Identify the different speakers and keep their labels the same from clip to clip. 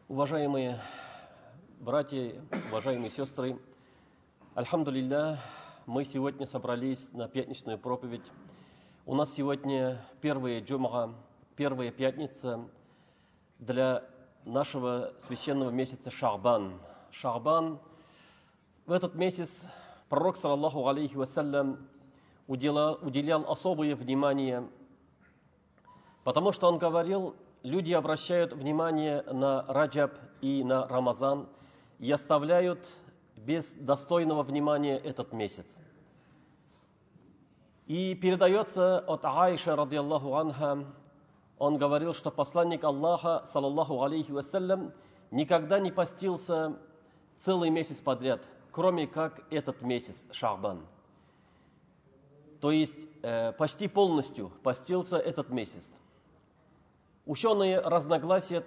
Speaker 1: Уважаемые братья, уважаемые сестры, альхамдулилля, мы сегодня собрались на пятничную проповедь. У нас сегодня первая джум'a, первая пятница для нашего священного месяца Ша'бан. Ша'бан, в этот месяц пророк, саллаллаху алейхи вассалям, уделял особое внимание, потому что он говорил: люди обращают внимание на Раджаб и на Рамазан и оставляют без достойного внимания этот месяц. И передается от Аиша, радиаллаху анха, он говорил, что посланник Аллаха, саллаллаху алейхи вассалям, никогда не постился целый месяц подряд, кроме как этот месяц, Ша'бан. То есть почти полностью постился этот месяц. Ученые разногласят,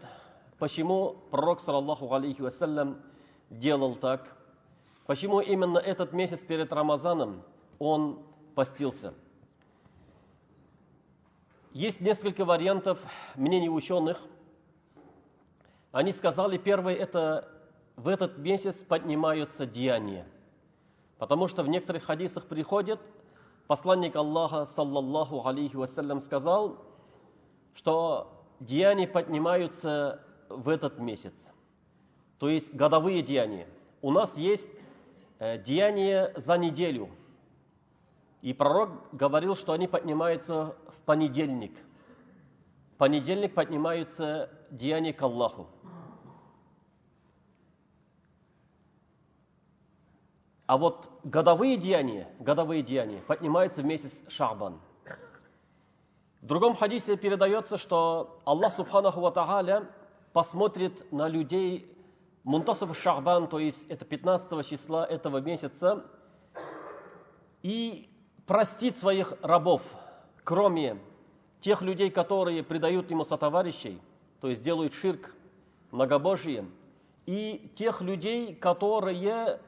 Speaker 1: почему пророк, саллаллаху алейхи вассалям, делал так, почему именно этот месяц перед Рамазаном он постился. Есть несколько вариантов мнений ученых. Они сказали, первое, это в этот месяц поднимаются деяния. Потому что в некоторых хадисах приходит, посланник Аллаха, саллаллаху алейхи вассалям, сказал, что деяния поднимаются в этот месяц. То есть годовые деяния. У нас есть деяния за неделю. И пророк говорил, что они поднимаются в понедельник. В понедельник поднимаются деяния к Аллаху. А вот годовые деяния поднимаются в месяц Ша'бан. В другом хадисе передается, что Аллах Субханаху ва Тааля посмотрит на людей Мунтасиф Ша'бан, то есть это 15 числа этого месяца, и простит своих рабов, кроме тех людей, которые предают ему сотоварищей, то есть делают ширк, многобожие, и тех людей, которые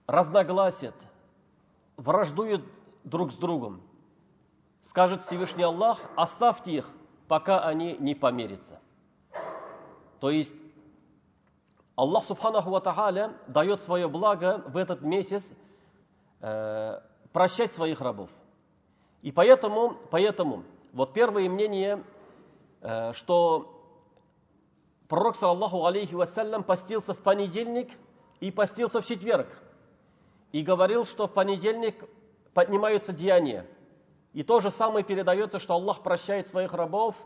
Speaker 1: разногласят, враждуют друг с другом. Скажет Всевышний Аллах: оставьте их, пока они не помирятся. То есть Аллах Субханаху ва Тааля дает свое благо в этот месяц прощать своих рабов. И поэтому вот первое мнение, что пророк, саллаллаху алейхи вассалям, постился в понедельник и постился в четверг. И говорил, что в понедельник поднимаются деяния. И то же самое передается, что Аллах прощает своих рабов,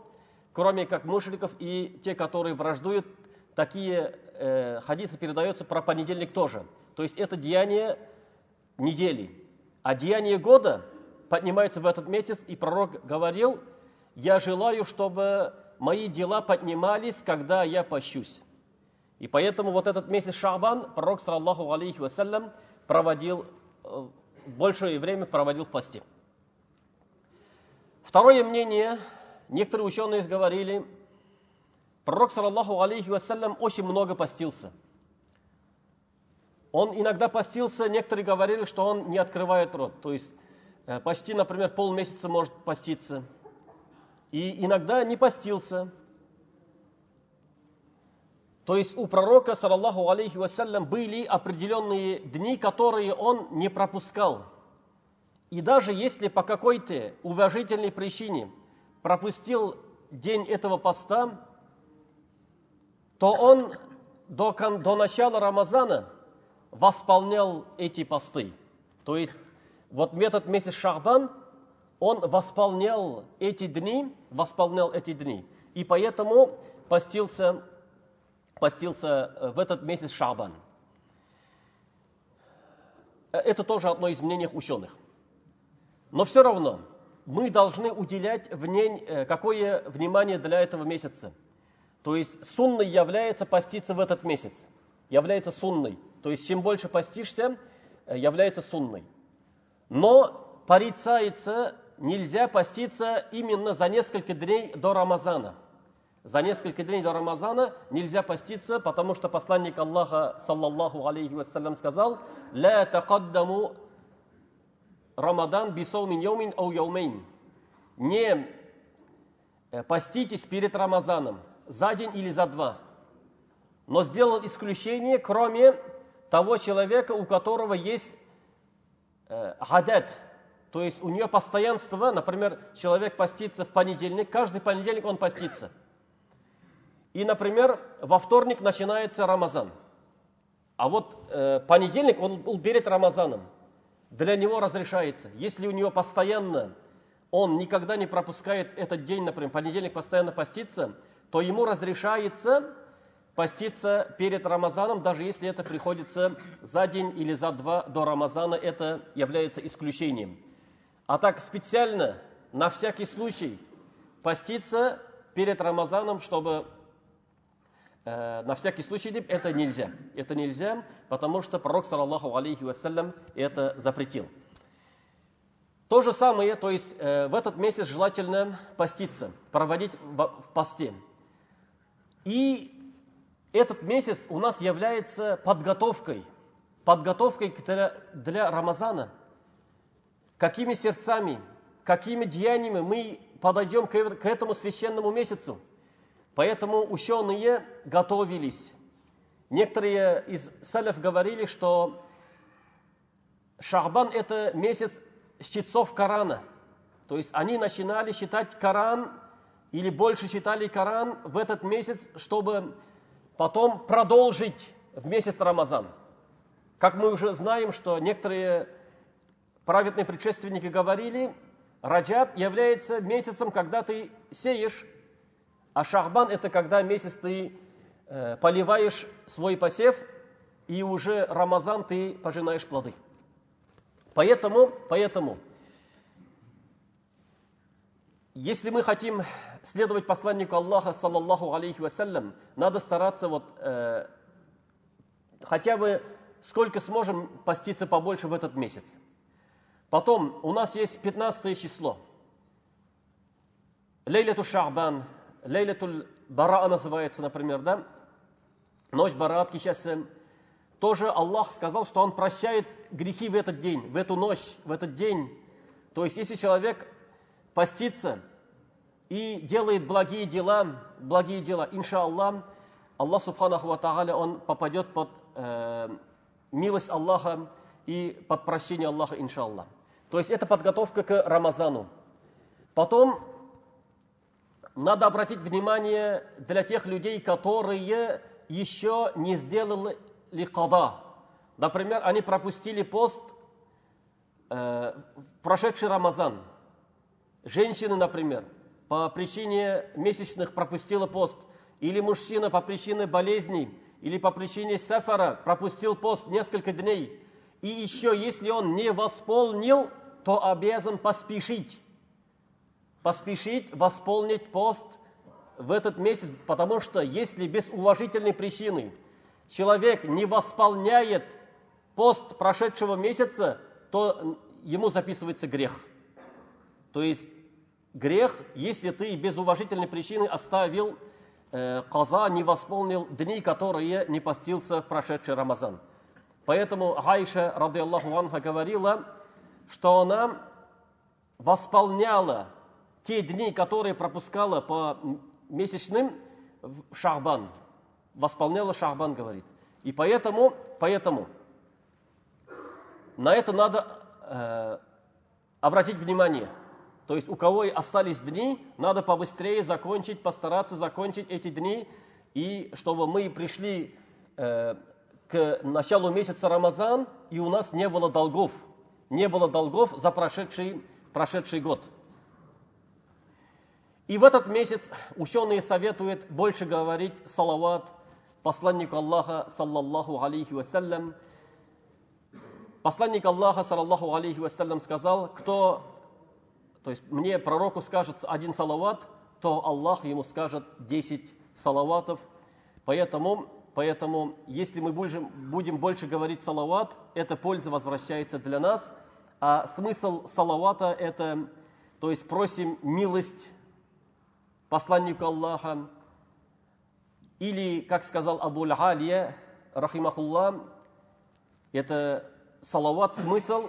Speaker 1: кроме как мушриков и те, которые враждуют. Такие хадисы передаются про понедельник тоже. То есть это деяние недели. А деяния года поднимаются в этот месяц, и пророк говорил: я желаю, чтобы мои дела поднимались, когда я пощусь. И поэтому вот этот месяц Ша'бан пророк, саллаллаху алейхи вассалям, большее время проводил в посте. Второе мнение, некоторые ученые говорили, пророк, саллаллаху алейхи вассалям, очень много постился. Он иногда постился, некоторые говорили, что он не открывает рот. То есть почти, например, полмесяца может поститься. И иногда не постился. То есть у пророка, саллаллаху алейхи вассалям, были определенные дни, которые он не пропускал. И даже если по какой-то уважительной причине пропустил день этого поста, то он до начала Рамазана восполнял эти посты. То есть вот этот месяц Ша'бан, он восполнял эти дни, и поэтому постился в этот месяц Ша'бан. Это тоже одно из мнений ученых. Но все равно мы должны уделять какое внимание для этого месяца. То есть сунной является поститься в этот месяц. Является сунной. То есть чем больше постишься, является сунной. Но порицается, нельзя поститься именно за несколько дней до Рамазана. За несколько дней до Рамазана нельзя поститься, потому что посланник Аллаха, саллаллаху алейхи вассалям, сказал: «Ля такаддаму Рамадан бисаумин яумин ау яумейн». Не поститесь перед Рамазаном за день или за два. но сделал исключение, кроме того человека, у которого есть гадат, то есть у нее постоянство, например, человек постится в понедельник, каждый понедельник он постится. И, например, во вторник начинается Рамазан. А вот понедельник он перед Рамазаном. Для него разрешается. Если у него постоянно, он никогда не пропускает этот день, например, понедельник постоянно постится, то ему разрешается поститься перед Рамазаном, даже если это приходится за день или за два до Рамазана, это является исключением. А так специально, на всякий случай, поститься перед Рамазаном, чтобы на всякий случай, это нельзя. Это нельзя, потому что пророк, саллаллаху алейхи вассалям, это запретил. То же самое, то есть в этот месяц желательно поститься, проводить в посте. И этот месяц у нас является подготовкой для Рамазана. Какими сердцами, какими деяниями мы подойдем к этому священному месяцу. Поэтому ученые готовились. Некоторые из салаф говорили, что Шаабан – это месяц чтецов Корана. То есть они начинали читать Коран или больше читали Коран в этот месяц, чтобы потом продолжить в месяц Рамазан. Как мы уже знаем, что некоторые праведные предшественники говорили, Раджаб является месяцем, когда ты сеешь, а Шаабан – это когда месяц ты поливаешь свой посев, и уже Рамазан ты пожинаешь плоды. Поэтому, если мы хотим следовать посланнику Аллаха, саллаллаху алейхи вассалям, надо стараться хотя бы сколько сможем поститься побольше в этот месяц. Потом у нас есть 15 число. Лейляту Шаабан, Лейлятуль Бараа называется, например, да? Ночь Бараатки сейчас. Тоже Аллах сказал, что Он прощает грехи в этот день, в эту ночь, в этот день. То есть, если человек постится и делает благие дела, иншаллах, Аллах субханаху ва тааля, он попадет под милость Аллаха и под прощение Аллаха, иншаллах. То есть, это подготовка к Рамазану. Потом надо обратить внимание для тех людей, которые еще не сделали када. Например, они пропустили пост прошедший Рамазан. Женщины, например, по причине месячных пропустила пост. Или мужчина по причине болезней, или по причине сафара пропустил пост несколько дней. И еще, если он не восполнил, то обязан поспешить восполнить пост в этот месяц, потому что если без уважительной причины человек не восполняет пост прошедшего месяца, то ему записывается грех. То есть грех, если ты без уважительной причины оставил каза, не восполнил дни, которые не постился в прошедший Рамазан. Поэтому Айша, ради Аллаху анха, говорила, что она восполняла те дни, которые пропускала по месячным, в Шаабан. Восполняла Шаабан, говорит. И поэтому на это надо обратить внимание. То есть у кого остались дни, надо побыстрее постараться закончить эти дни, и чтобы мы пришли к началу месяца Рамазан, и у нас не было долгов за прошедший год. И в этот месяц ученые советуют больше говорить салават посланнику Аллаха, саллаллаху алейхи вассалям. Посланник Аллаха, саллаллаху алейхи вассалям, сказал, то есть мне, пророку, скажет один салават, то Аллах ему скажет 10 салаватов. Поэтому, если мы будем больше говорить салават, эта польза возвращается для нас. А смысл салавата – это, то есть просим милость посланнику Аллаха. Или, как сказал Абу-Аль-Алия, рахимахуллах, это салават, смысл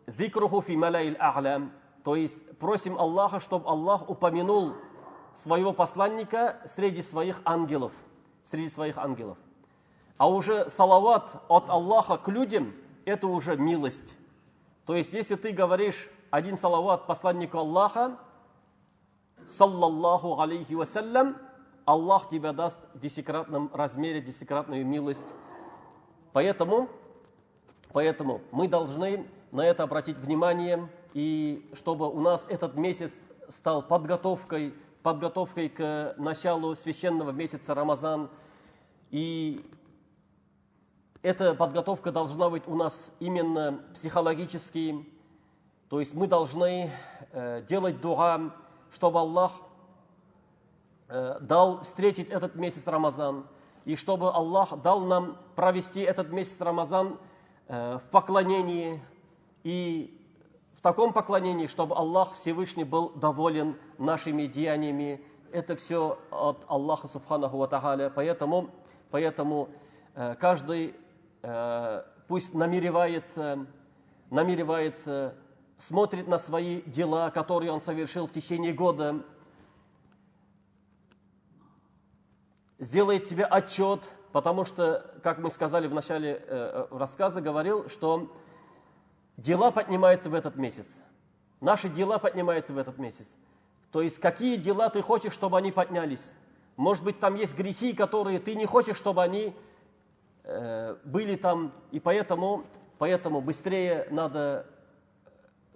Speaker 1: «зикруху фи малаил а'ля». То есть просим Аллаха, чтобы Аллах упомянул своего посланника среди своих ангелов. А уже салават от Аллаха к людям – это уже милость. То есть, если ты говоришь один салават посланнику Аллаха, саллаллаху алейхи вассалям, Аллах тебе даст в десятикратном размере, десятикратную милость. Поэтому мы должны на это обратить внимание, и чтобы у нас этот месяц стал подготовкой к началу священного месяца Рамазан. И эта подготовка должна быть у нас именно психологически. То есть мы должны делать дуа, чтобы Аллах дал встретить этот месяц Рамазан, и чтобы Аллах дал нам провести этот месяц Рамазан в поклонении, и в таком поклонении, чтобы Аллах Всевышний был доволен нашими деяниями. Это все от Аллаха Субханаху ва Тааля. Поэтому каждый пусть намеревается, смотрит на свои дела, которые он совершил в течение года, сделает себе отчет, потому что, как мы сказали в начале рассказа, говорил, что дела поднимаются в этот месяц. Наши дела поднимаются в этот месяц. То есть, какие дела ты хочешь, чтобы они поднялись? Может быть, там есть грехи, которые ты не хочешь, чтобы они были там, и поэтому быстрее надо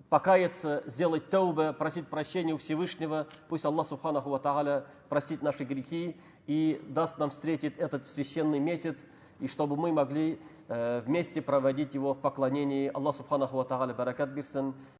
Speaker 1: покаяться, сделать таубе, просить прощения у Всевышнего. Пусть Аллах Субханаху ва Тааля простит наши грехи и даст нам встретить этот священный месяц, и чтобы мы могли вместе проводить его в поклонении. Аллах Субханаху ва Тааля баракат бирсен.